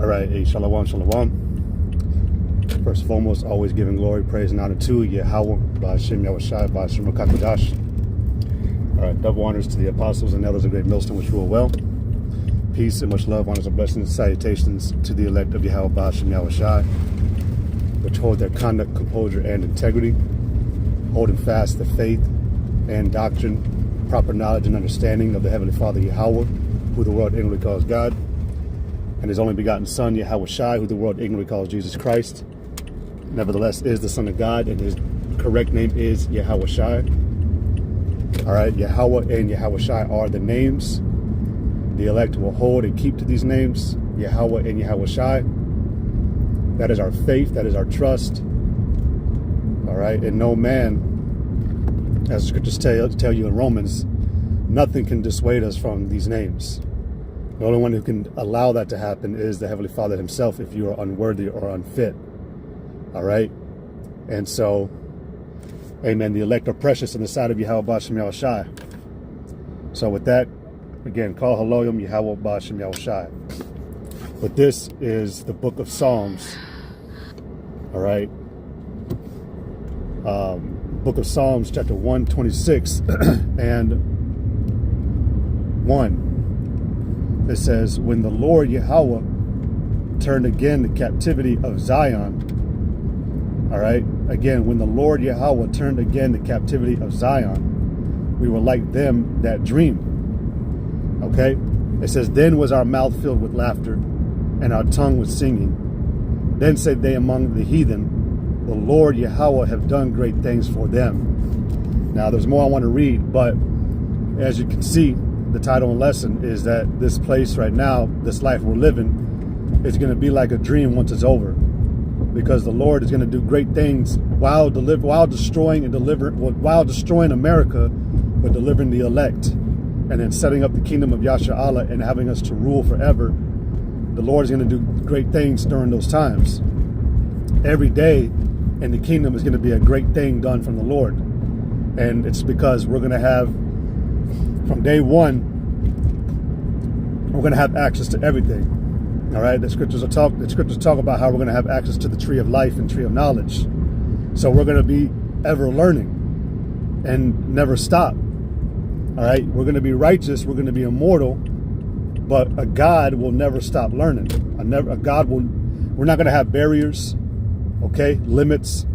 All right, hey, shalom, shalom. First and foremost, always giving glory, praise, and honor to Yahweh, Ba'ashem Yahushai, Ba'ashem HaKadosh. All right, double honors to the apostles and elders of Great Millstone, which rule well. Peace and much love, honors and blessings, salutations to the elect of Yahweh, Ba'ashem Yahushai, which hold their conduct, composure, and integrity, holding fast the faith and doctrine, proper knowledge and understanding of the Heavenly Father Yahweh, who the world ignorantly calls God, and His only begotten Son, Yahushai, who the world ignorantly calls Jesus Christ, nevertheless is the Son of God, and His correct name is Yahushai. All right, Yahweh and Yahushai are the names. The elect will hold and keep to these names, Yahweh and Yahushai. That is our faith, that is our trust. All right, and no man, as the scriptures tell you in Romans, nothing can dissuade us from these names. The only one who can allow that to happen is the Heavenly Father Himself if you are unworthy or unfit. All right? And so, amen, the elect are precious in the sight of Yahweh Ba'ashem Yahushai. So with that, again, call Haloyim Yahweh Ba'ashem Yahushai. But this is the book of Psalms. All right? Book of Psalms, chapter 126 and 1. It says, when the Lord Yahweh turned again the captivity of Zion. All right. Again, when the Lord Yahweh turned again the captivity of Zion, we were like them that dream. Okay. It says, then was our mouth filled with laughter and our tongue with singing. Then said they among the heathen, the Lord Yahweh have done great things for them. Now there's more I want to read, but as you can see, the title and lesson is that this place right now, this life we're living, is going to be like a dream once it's over, because the Lord is going to do great things while destroying America, but delivering the elect, and then setting up the kingdom of Yasha Allah and having us to rule forever. The Lord is going to do great things during those times. Every day in the kingdom is going to be a great thing done from the Lord, and it's because we're going to have, from day one, we're going to have access to everything. All right, the scriptures talk about how we're going to have access to the tree of life and tree of knowledge. So we're going to be ever learning and never stop. All right, we're going to be righteous, we're going to be immortal, but a God will never stop learning. We're not going to have barriers, okay, limits,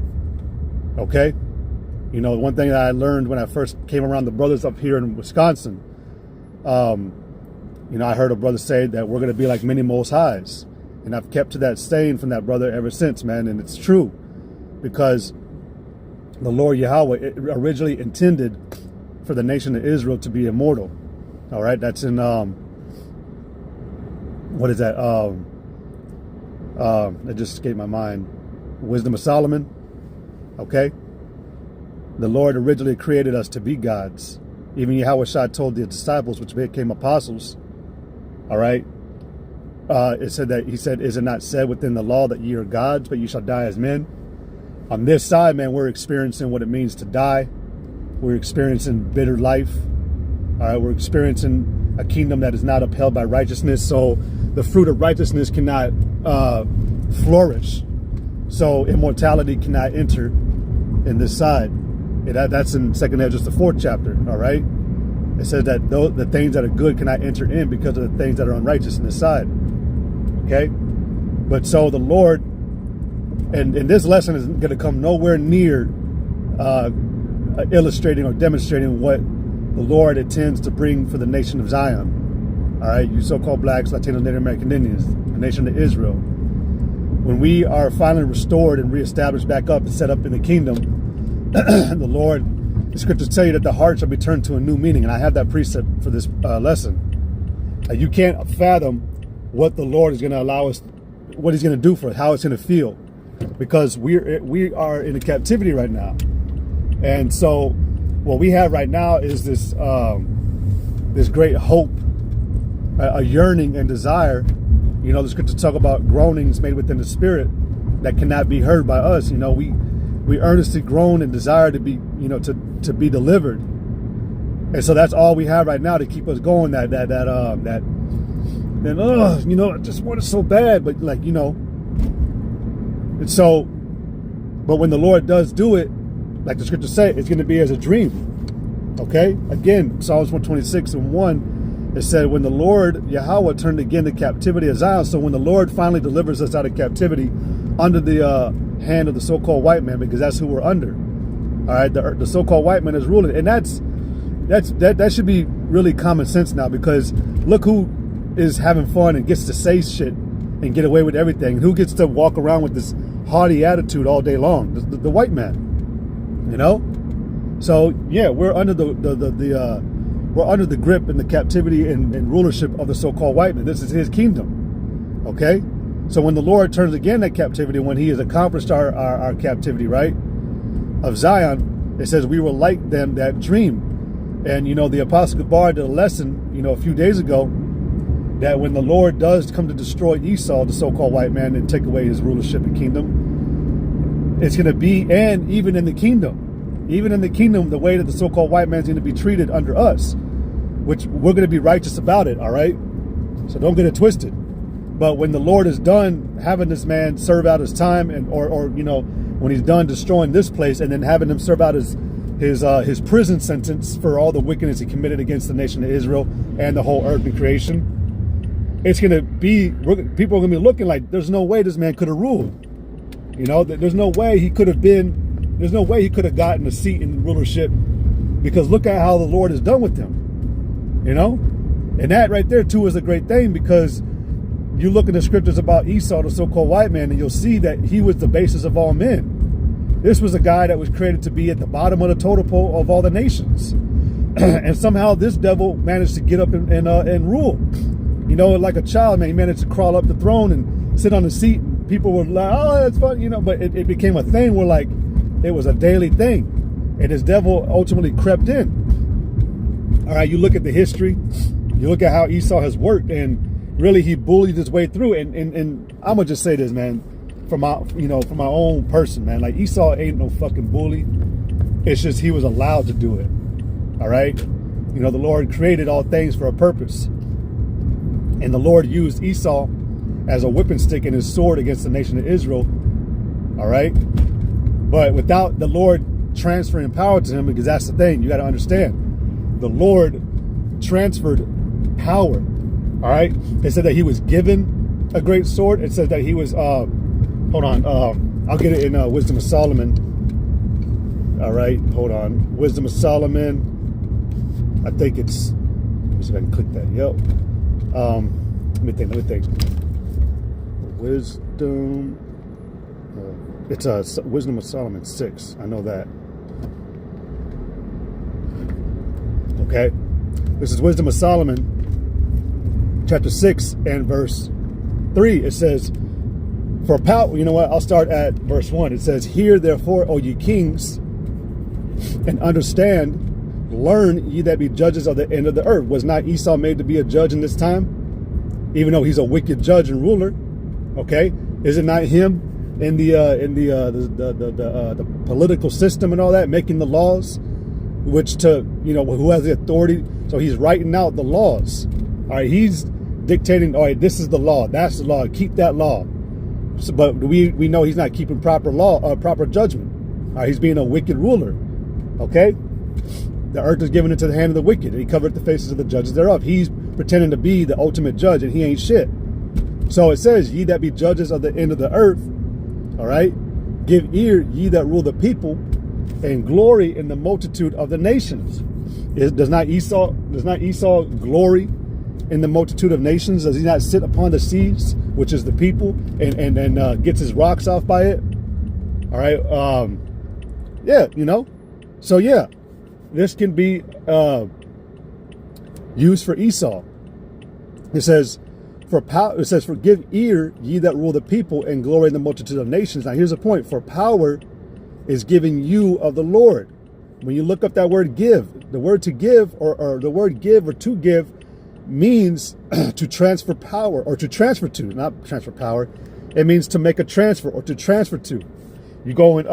okay. You know, one thing that I learned when I first came around the brothers up here in Wisconsin, you know, I heard a brother say that we're going to be like many Most Highs. And I've kept to that saying from that brother ever since, man. And it's true, because the Lord Yahweh originally intended for the nation of Israel to be immortal. All right, that's in, what is that? It just escaped my mind. Wisdom of Solomon, okay? The Lord originally created us to be gods. Even Yahushua told the disciples, which became apostles, all right? He said, is it not said within the law that ye are gods, but ye shall die as men? On this side, man, we're experiencing what it means to die. We're experiencing bitter life. All right, we're experiencing a kingdom that is not upheld by righteousness. So the fruit of righteousness cannot flourish. So immortality cannot enter in this side. That's in 2nd Ezra, the 4th chapter, all right? It says that the things that are good cannot enter in because of the things that are unrighteous in this side, okay? But so the Lord, and this lesson is going to come nowhere near illustrating or demonstrating what the Lord intends to bring for the nation of Zion, all right? You so-called blacks, Latinos, Native American Indians, the nation of Israel. When we are finally restored and reestablished back up and set up in the kingdom, the Lord, the scriptures tell you that the heart shall be turned to a new meaning. And I have that precept for this lesson. You can't fathom what the Lord is going to allow us, what He's going to do for us, how it's going to feel, because we are in a captivity right now. And so what we have right now is this this great hope, a yearning and desire. You know, the scriptures talk about groanings made within the spirit that cannot be heard by us. You know, we earnestly groan and desire to be, you know, to be delivered. And so that's all we have right now to keep us going. That then I just want it so bad, but like, and so, but when the Lord does do it, like the scriptures say, it's going to be as a dream. Okay, again, Psalms 126:1, it said, when the Lord Yahweh turned again the captivity of Zion. So when the Lord finally delivers us out of captivity under the hand of the so-called white man, because that's who we're under. All right, the so-called white man is ruling, and that should be really common sense now, because look who is having fun and gets to say shit and get away with everything. Who gets to walk around with this haughty attitude all day long? The white man, So yeah, we're under we're under the grip and the captivity and rulership of the so-called white man. This is his kingdom. Okay, so when the Lord turns again that captivity, when He has accomplished our captivity, right, of Zion, it says we were like them that dream. And the Apostle Gabar did a lesson, a few days ago, that when the Lord does come to destroy Esau, the so-called white man, and take away his rulership and kingdom, it's going to be, and even in the kingdom, the way that the so-called white man is going to be treated under us, which we're going to be righteous about it, all right? So don't get it twisted. But when the Lord is done having this man serve out his time, or when He's done destroying this place, and then having him serve out his prison sentence for all the wickedness he committed against the nation of Israel and the whole earth and creation, it's going to be, people are going to be looking like, there's no way this man could have ruled. There's no way he could have gotten a seat in rulership, because look at how the Lord has done with him. And that right there too is a great thing, because you look in the scriptures about Esau, the so-called white man, and you'll see that he was the basis of all men. This was a guy that was created to be at the bottom of the totem pole of all the nations. And somehow this devil managed to get up and rule. Like a child, man, he managed to crawl up the throne and sit on the seat. And people were like, oh, that's fun, but it became a thing where, like, it was a daily thing. And this devil ultimately crept in. All right, you look at the history, you look at how Esau has worked, and really he bullied his way through. And I'm going to just say this, man. From my own person, man, like Esau ain't no fucking bully. It's just he was allowed to do it. All right, the Lord created all things for a purpose, and the Lord used Esau as a whipping stick and his sword against the nation of Israel. All right, but without the Lord transferring power to him, because that's the thing you got to understand, the Lord transferred power. All right, it said that he was given a great sword. It said that he was hold on, I'll get it in Wisdom of Solomon. All right, hold on. Wisdom of Solomon. I think it's, let me see if I can click that. Yep. Let me think. Wisdom. It's Wisdom of Solomon 6. I know that. Okay. This is Wisdom of Solomon, chapter 6 and verse 3. It says, for power, you know what? I'll start at verse 1. It says, hear therefore, O ye kings, and understand, learn ye that be judges of the end of the earth. Was not Esau made to be a judge in this time? Even though he's a wicked judge and ruler. Okay? Is it not him in the political system and all that, making the laws, which who has the authority? So he's writing out the laws. All right, he's dictating, all right, this is the law, that's the law, keep that law. So, but we know he's not keeping proper law, proper judgment. All right, he's being a wicked ruler. Okay? The earth is given into the hand of the wicked, and he covered the faces of the judges thereof. He's pretending to be the ultimate judge, and he ain't shit. So it says, ye that be judges of the end of the earth, all right, give ear, ye that rule the people, and glory in the multitude of the nations. Does not Esau glory in the multitude of nations? Does he not sit upon the seas, which is the people, and gets his rocks off by it? All right. Yeah, so yeah, this can be used for Esau. It says, forgive ear, ye that rule the people, and glory in the multitude of nations. Now here's the point. For power is given you of the Lord. When you look up that word give, the word to give, or the word give or to give, means to transfer power, or to transfer to, not transfer power. It means to make a transfer, or to transfer to. You go in,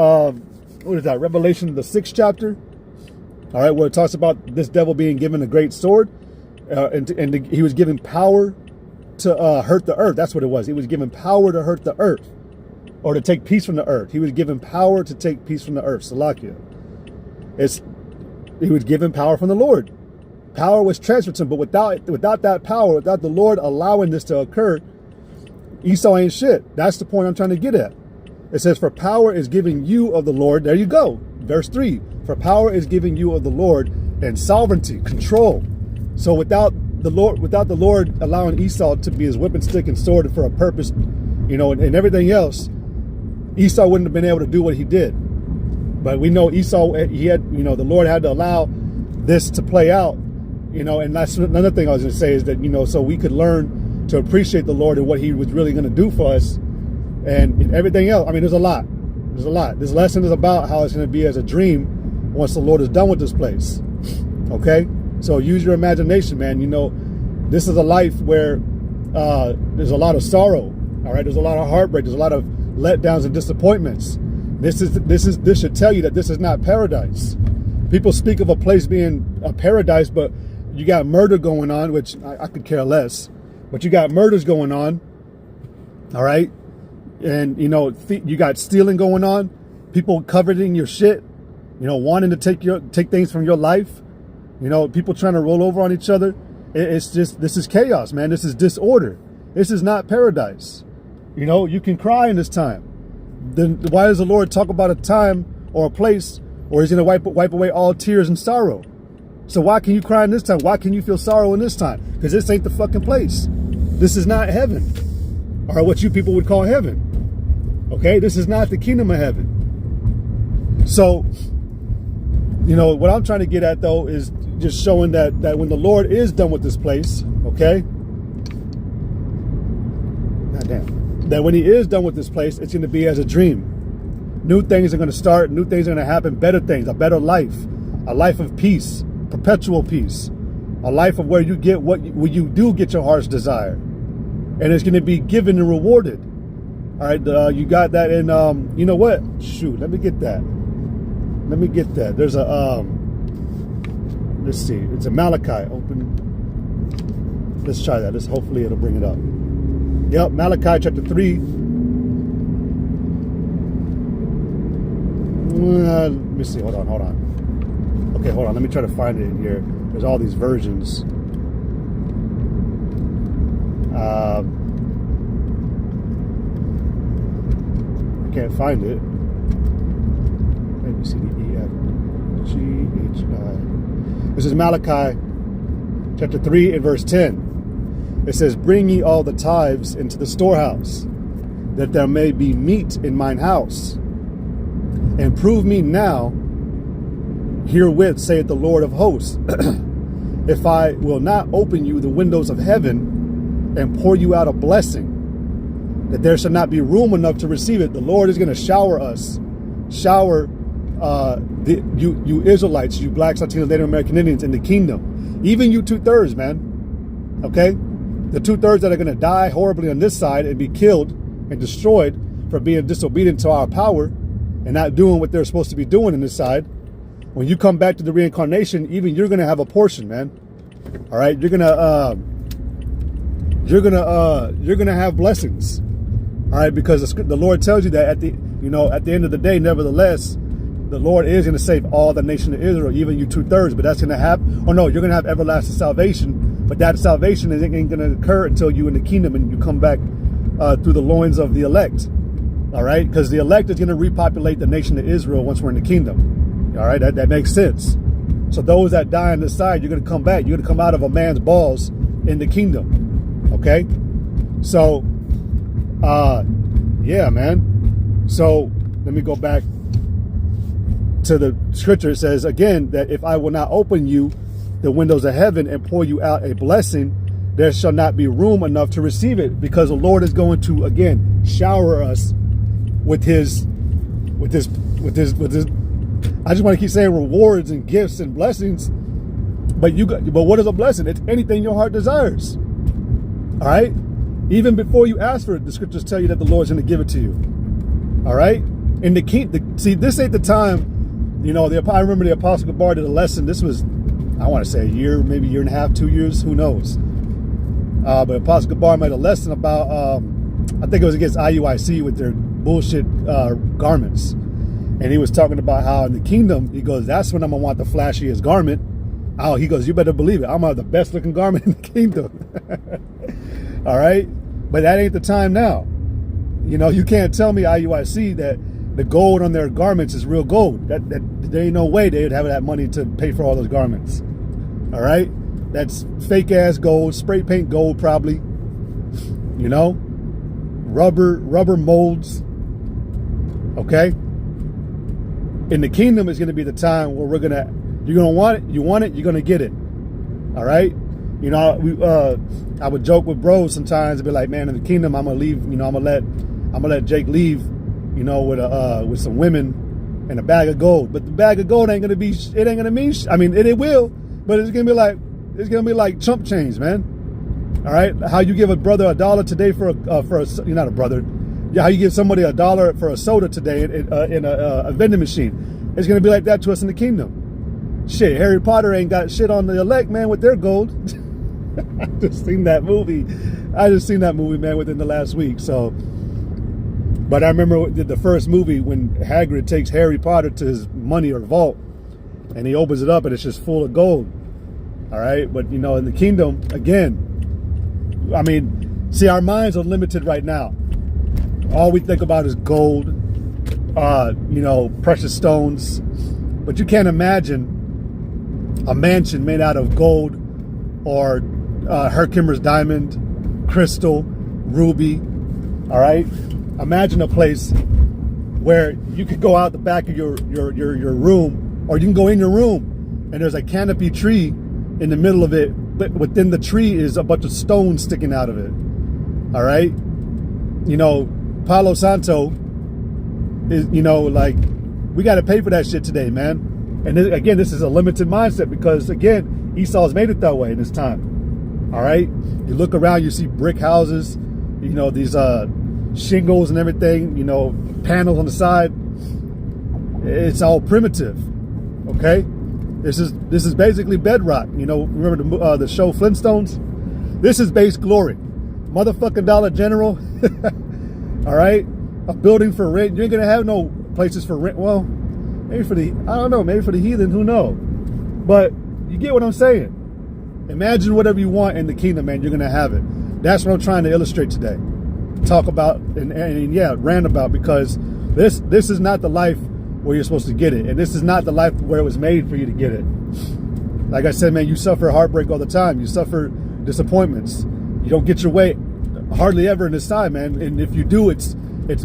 what is that? Revelation, the 6th chapter. All right, where it talks about this devil being given a great sword, and he was given power to hurt the earth. That's what it was. He was given power to hurt the earth, or to take peace from the earth. He was given power to take peace from the earth. Salakia. He was given power from the Lord. Power was transferred to him, but without that power, without the Lord allowing this to occur, Esau ain't shit. That's the point I'm trying to get at. It says, for power is given you of the Lord. There you go. Verse 3. For power is given you of the Lord, and sovereignty, control. So without the Lord allowing Esau to be his whipping stick and sword for a purpose, and everything else, Esau wouldn't have been able to do what he did. But we know Esau, the Lord had to allow this to play out, and that's another thing I was going to say is that, so we could learn to appreciate the Lord and what he was really going to do for us and everything else. I mean, there's a lot. This lesson is about how it's going to be as a dream once the Lord is done with this place. Okay? So use your imagination, man. This is a life where there's a lot of sorrow. All right? There's a lot of heartbreak. There's a lot of letdowns and disappointments. This should tell you that this is not paradise. People speak of a place being a paradise, but you got murder going on, which I could care less. But you got murders going on. All right? And, you got stealing going on. People coveting your shit. Wanting to take things from your life. People trying to roll over on each other. This is chaos, man. This is disorder. This is not paradise. You can cry in this time. Then why does the Lord talk about a time or a place where he's going to wipe away all tears and sorrow? So why can you cry in this time? Why can you feel sorrow in this time? Because this ain't the fucking place. This is not heaven, or what you people would call heaven. Okay? This is not the kingdom of heaven. So, what I'm trying to get at, though, is just showing that when the Lord is done with this place, okay? Goddamn. That when he is done with this place, it's going to be as a dream. New things are going to start. New things are going to happen. Better things. A better life. A life of peace. Perpetual peace. A life of where you get where you do get your heart's desire. And it's going to be given and rewarded. All right, you got that in, you know what? Shoot, let me get that. There's a, let's see. It's a Malachi. Open. Let's try that. Hopefully it'll bring it up. Yep, Malachi chapter 3. Let me see. Hold on. Okay, hold on. Let me try to find it in here. There's all these versions. I can't find it. A, B, C, D, E, F, G, H, I. This is Malachi chapter 3 and verse 10. It says, bring ye all the tithes into the storehouse, that there may be meat in mine house. And prove me now, herewith, saith the Lord of hosts, if I will not open you the windows of heaven and pour you out a blessing, that there shall not be room enough to receive it. The Lord is going to shower you Israelites, you blacks, Latinos, Native American Indians in the kingdom. Even you 2/3, man. Okay? The 2/3 that are going to die horribly on this side and be killed and destroyed for being disobedient to our power and not doing what they're supposed to be doing in this side. When you come back to the reincarnation, even you're going to have a portion, man. All right? You're going to have blessings. All right? Because the Lord tells you that at the end of the day, nevertheless, the Lord is going to save all the nation of Israel, even you 2/3. But that's going to happen. Oh no, you're going to have everlasting salvation. But that salvation ain't going to occur until you in the kingdom and you come back through the loins of the elect. All right, because the elect is going to repopulate the nation of Israel once we're in the kingdom. All right, that makes sense. So those that die on this side, you're going to come back. You're going to come out of a man's balls in the kingdom. Okay, so yeah, man. So let me go back to the scripture. It says again that if I will not open you the windows of heaven and pour you out a blessing, there shall not be room enough to receive it, because the Lord is going to again shower us with his I just want to keep saying rewards and gifts and blessings. But what is a blessing? It's anything your heart desires. All right? Even before you ask for it, the scriptures tell you that the Lord's going to give it to you. All right? And see, this ain't the time. I remember the Apostle Gabar did a lesson. This was, I want to say a year, maybe a year and a half, 2 years, who knows? But Apostle Gabar made a lesson about, I think it was against IUIC with their bullshit garments. And he was talking about how in the kingdom, he goes, that's when I'm going to want the flashiest garment. Oh, he goes, you better believe it. I'm going to have the best looking garment in the kingdom. All right? But that ain't the time now. You know, you can't tell me IUIC that the gold on their garments is real gold. That there ain't no way they would have that money to pay for all those garments. All right? That's fake ass gold, spray paint gold probably. You know? Rubber molds. Okay? In the kingdom is going to be the time where you're going to want it, you're going to get it. All right? You know, I would joke with bros sometimes and be like, man, in the kingdom, I'm going to leave, you know, I'm going to let Jake leave, you know, with some women and a bag of gold. But the bag of gold ain't going to mean, I mean, it will, but it's going to be like chump change, man. All right? How you give a brother $1 today for you're not a brother. Yeah, how you give somebody $1 for a soda today in a vending machine. It's going to be like that to us in the kingdom. Shit, Harry Potter ain't got shit on the elect, man, with their gold. I just seen that movie, man, within the last week. So, but I remember the first movie when Hagrid takes Harry Potter to his money or vault, and he opens it up and it's just full of gold. All right, but you know, in the kingdom, again, I mean, see, our minds are limited right now. All we think about is gold, you know, precious stones. But you can't imagine a mansion made out of gold or Herkimer's diamond, crystal, ruby. All right? Imagine a place where you could go out the back of your room, or you can go in your room and there's a canopy tree in the middle of it, but within the tree is a bunch of stones sticking out of it. All right? You know, Palo Santo is, you know, like, we got to pay for that shit today, man. And again, this is a limited mindset because, again, Esau's made it that way in his time. All right? You look around, you see brick houses, you know, these shingles and everything, you know, panels on the side. It's all primitive, okay? This is basically bedrock. You know, remember the show Flintstones? This is base glory. Motherfucking Dollar General. All right, a building for rent. You ain't gonna have no places for rent. Well, maybe for the, I don't know, maybe for the heathen, who knows? But you get what I'm saying. Imagine whatever you want in the kingdom, man. You're gonna have it. That's what I'm trying to illustrate today. Talk about and yeah, rant about, because this is not the life where you're supposed to get it, and this is not the life where it was made for you to get it. Like I said, man, you suffer heartbreak all the time. You suffer disappointments. You don't get your way hardly ever in this time, man. And if you do, it's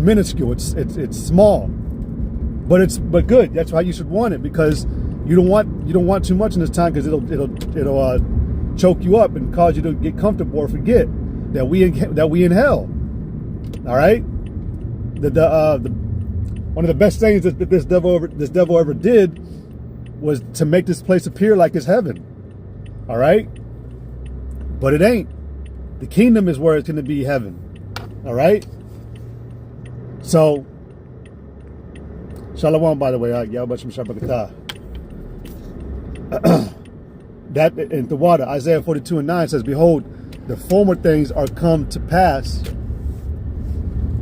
minuscule. It's small, but good. That's why you should want it, because you don't want too much in this time, because it'll choke you up and cause you to get comfortable or forget that we in hell. All right. One of the best things that this devil ever did was to make this place appear like it's heaven. All right. But it ain't. The kingdom is where it's going to be heaven. All right. So, Shalom, by the way. That in the water, Isaiah 42:9 says, behold, the former things are come to pass.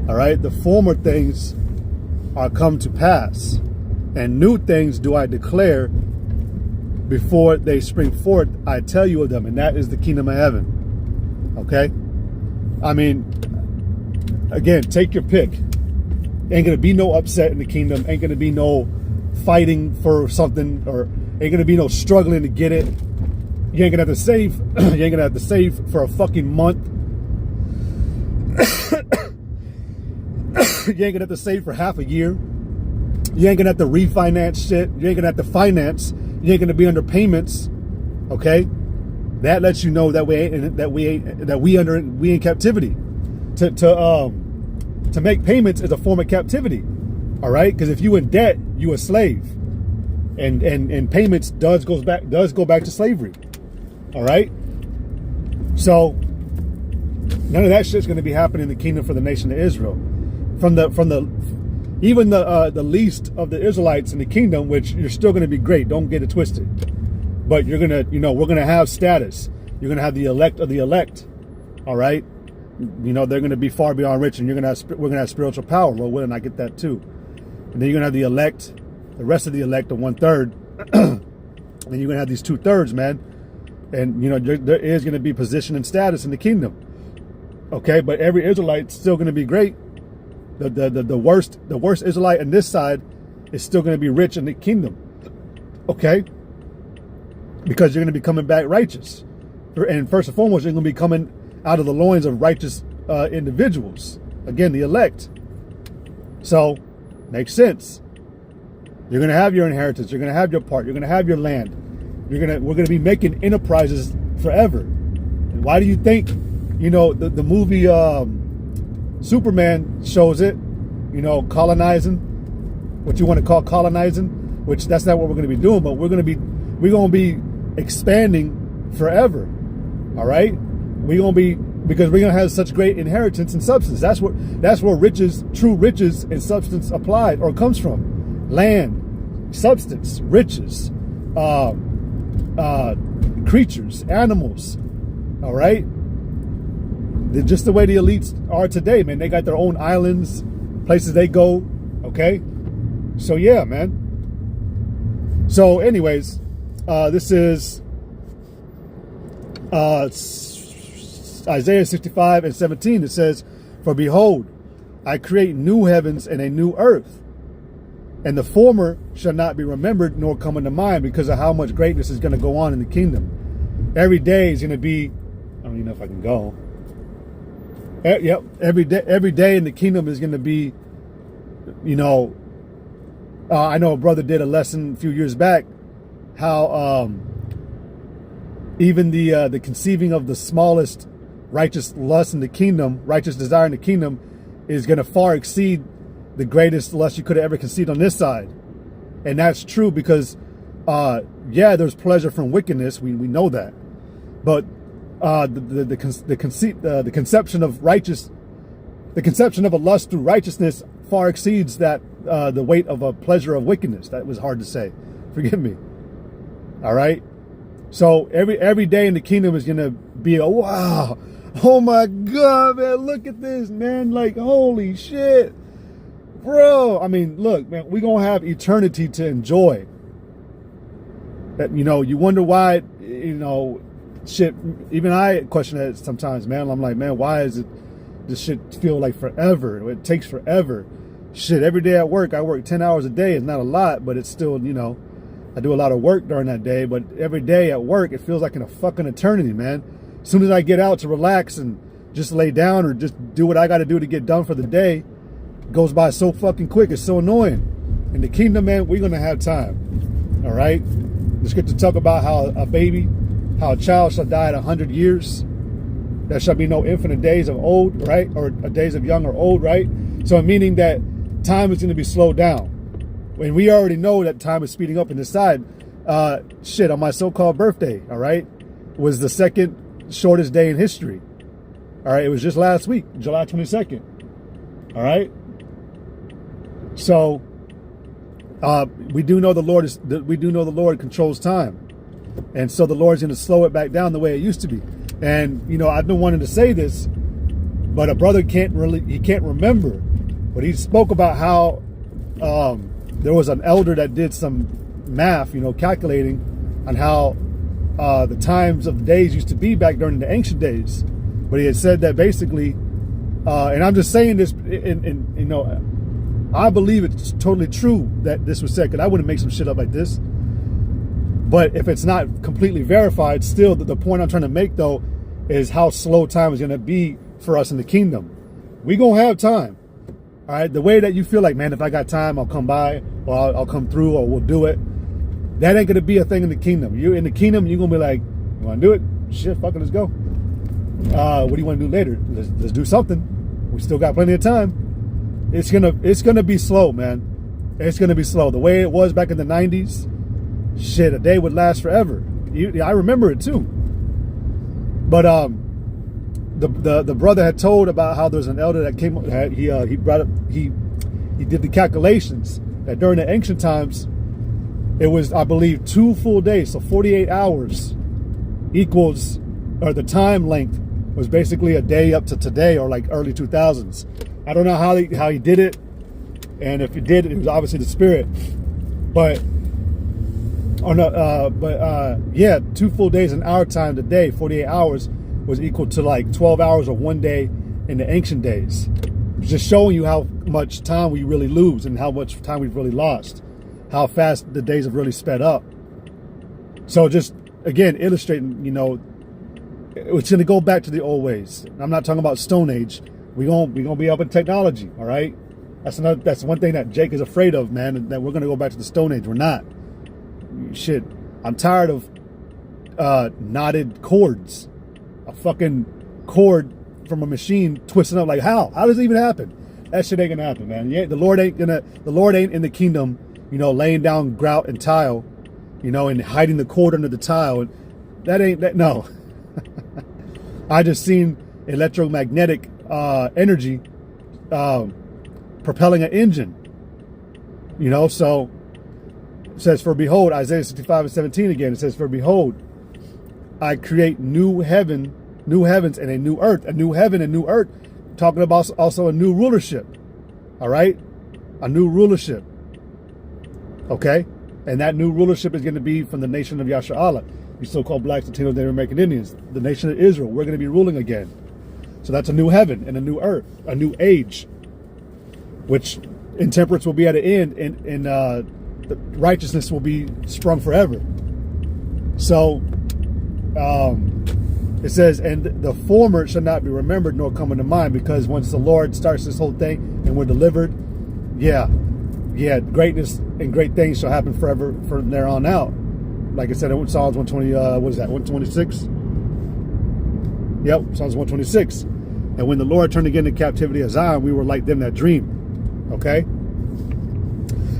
All right. The former things are come to pass, and new things do I declare. Before they spring forth, I tell you of them, and that is the kingdom of heaven. Okay? I mean, again, take your pick. Ain't gonna be no upset in the kingdom. Ain't gonna be no fighting for something, or ain't gonna be no struggling to get it. You ain't gonna have to save. You ain't gonna have to save for a fucking month. You ain't gonna have to save for half a year. You ain't gonna have to refinance shit. You ain't gonna have to finance. You ain't gonna be under payments. Okay? That lets you know that we in captivity. To make payments is a form of captivity. All right? Because if you in debt, you a slave. And payments does go back to slavery. All right? So none of that shit's gonna be happening in the kingdom for the nation of Israel. From the least of the Israelites in the kingdom, which you're still going to be great. Don't get it twisted. But you're going to, we're going to have status. You're going to have the elect of the elect. All right. You know, they're going to be far beyond rich, and we're going to have spiritual power. Lord willing, I get that too. And then you're going to have the elect, the rest of the elect, the 1/3. And then you're going to have these 2/3, man. And, you know, there is going to be position and status in the kingdom. Okay, but every Israelite's still going to be great. The worst Israelite on this side is still going to be rich in the kingdom. Okay? Because you're going to be coming back righteous. And first and foremost, you're going to be coming out of the loins of righteous individuals. Again, the elect. So, makes sense. You're going to have your inheritance. You're going to have your part. You're going to have your land. We're going to be making enterprises forever. And why do you think, you know, the movie Superman shows it, you know, colonizing, what you want to call colonizing, which that's not what we're going to be doing, but we're going to be expanding forever. All right? We're going to be, because we're going to have such great inheritance and substance. That's where riches, true riches and substance applied or comes from. Land, substance, riches, creatures, animals. All right? They're just the way the elites are today, man. They got their own islands, places they go. Okay? So yeah, man. So anyways, this is Isaiah 65:17. It says, "For behold, I create new heavens and a new earth, and the former shall not be remembered nor come into mind," because of how much greatness is going to go on in the kingdom. Every day is going to be, I don't even know if I can go. Yep, every day in the kingdom is going to be, you know, I know a brother did a lesson a few years back, how even the conceiving of the smallest righteous lust in the kingdom, righteous desire in the kingdom, is going to far exceed the greatest lust you could have ever conceived on this side. And that's true because, yeah, there's pleasure from wickedness. We know that. But the conception of the conception of a lust through righteousness far exceeds that the weight of a pleasure of wickedness. That was hard to say. Forgive me. All right. So every day in the kingdom is gonna be a wow. Oh my God, man! Look at this, man! Like, holy shit, bro. I mean, look, man. We're gonna have eternity to enjoy. That, you know, you wonder why, you know. Shit, even I question that sometimes, man. I'm like, man, why is it this shit feel like forever? It takes forever. Shit, every day at work, I work 10 hours a day. It's not a lot, but it's still, you know, I do a lot of work during that day. But every day at work, it feels like in a fucking eternity, man. As soon as I get out to relax and just lay down or just do what I got to do to get done for the day, it goes by so fucking quick. It's so annoying. In the kingdom, man, we're going to have time. All right? Let's get to talk about how a child shall die at 100 years. There shall be no infinite days of old, right? Or days of young or old, right? So meaning that time is going to be slowed down. When we already know that time is speeding up in this side. Shit, on my so-called birthday, all right, was the second shortest day in history. All right, it was just last week, July 22nd. All right. So we do know the Lord controls time. And so the Lord's going to slow it back down the way it used to be. And, you know, I've been wanting to say this, but a brother can't remember. But he spoke about how there was an elder that did some math, you know, calculating on how the times of the days used to be back during the ancient days. But he had said that basically, and I'm just saying this, in you know, I believe it's totally true that this was said, because I wouldn't make some shit up like this. But if it's not completely verified, still the point I'm trying to make, though, is how slow time is going to be for us in the kingdom. We're going to have time. All right. The way that you feel like, man, if I got time, I'll come by, or I'll come through, or we'll do it. That ain't going to be a thing in the kingdom. You're in the kingdom, you're going to be like, you want to do it? Shit, fuck it, let's go. What do you want to do later? Let's do something. We still got plenty of time. It's gonna be slow, man. It's going to be slow. The way it was back in the 90s. Shit, a day would last forever. I remember it too. But the brother had told about how there's an elder that came. He brought up. He did the calculations that during the ancient times, it was, I believe, 2 full days, so 48 hours equals, or the time length was basically a day up to today, or like early 2000s. I don't know how he did it, and if he did, it was obviously the Spirit. But yeah, 2 full days in our time today, 48 hours, was equal to like 12 hours of 1 day in the ancient days. Just showing you how much time we really lose and how much time we've really lost, how fast the days have really sped up. So just again illustrating, you know, it's going to go back to the old ways. I'm not talking about Stone Age. We're gonna be up in technology. All right, that's one thing that Jake is afraid of, man. That we're going to go back to the Stone Age. We're not. Shit, I'm tired of knotted cords. A fucking cord from a machine twisting up. Like, how does it even happen? That shit ain't gonna happen, man. The Lord ain't in the kingdom, you know, laying down grout and tile, you know, and hiding the cord under the tile. No. I just seen electromagnetic energy propelling an engine, you know. So it says, for behold, Isaiah 65:17 again, it says, for behold, I create new heavens and a new earth. A new heaven and new earth, talking about also a new rulership. All right, a new rulership. Okay, and that new rulership is going to be from the nation of Yasha Allah, you so-called blacks, Latinos, Native American Indians, the nation of Israel. We're going to be ruling again. So that's a new heaven and a new earth, a new age, which intemperance will be at an end, and the righteousness will be sprung forever. So it says, and the former shall not be remembered nor come into mind, because once the Lord starts this whole thing and we're delivered, yeah, greatness and great things shall happen forever from there on out. Like I said, in Psalms 120, what is that, 126? Yep, Psalms 126. And when the Lord turned again the captivity of Zion, we were like them that dream. Okay?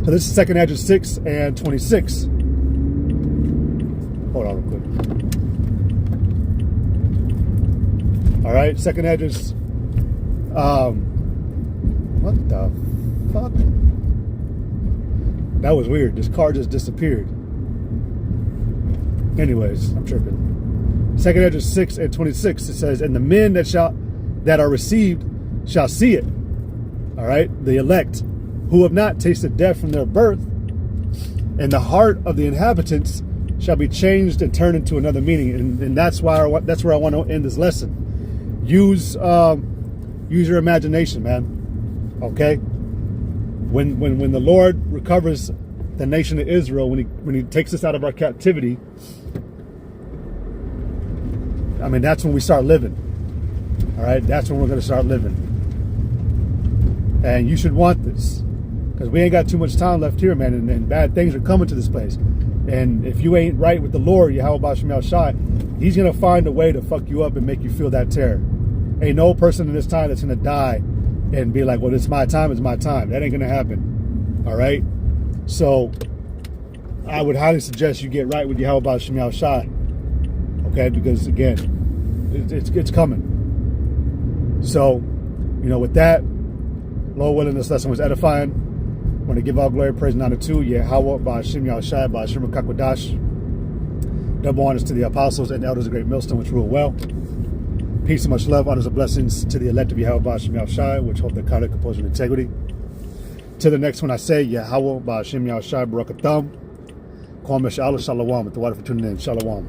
So this is 2nd Esdras 6 and 26. Hold on real quick. All right, 2nd Esdras. What the fuck? That was weird. This car just disappeared. Anyways, I'm tripping. 2nd Esdras 6 and 26. It says, and the men that are received shall see it. All right, the elect, who have not tasted death from their birth, and the heart of the inhabitants shall be changed and turned into another meaning. And that's where I want to end this lesson. Use your imagination, man. Okay. When the Lord recovers the nation of Israel, when he takes us out of our captivity, I mean, that's when we start living. All right, that's when we're going to start living. And you should want this, because we ain't got too much time left here, man, and bad things are coming to this place. And if you ain't right with the Lord, Yahweh Ba'Shem Yahweh Shai, he's going to find a way to fuck you up and make you feel that terror. Ain't no person in this time that's going to die and be like, well, it's my time, it's my time. That ain't going to happen. All right? So I would highly suggest you get right with Yahweh Ba'Shem Yahweh Shai. Okay? Because, again, it's coming. So, you know, with that, Lord willing, this lesson was edifying. I want to give all glory, praise, and honor to Yahweh Ba'Shem Yahweh Shai, Ba'Shem Kakwadash. Double honors to the apostles and elders of Great Millstone, which rule well. Peace and much love, honors and blessings to the elect of Yahweh Ba'Shem Yahweh Shai, which hope their conduct, composure, and integrity. To the next one, I say Yahweh Ba'Shem Yahweh Shai, Barakatham. Kwame Shalom, with the water for tuning in. Shalom.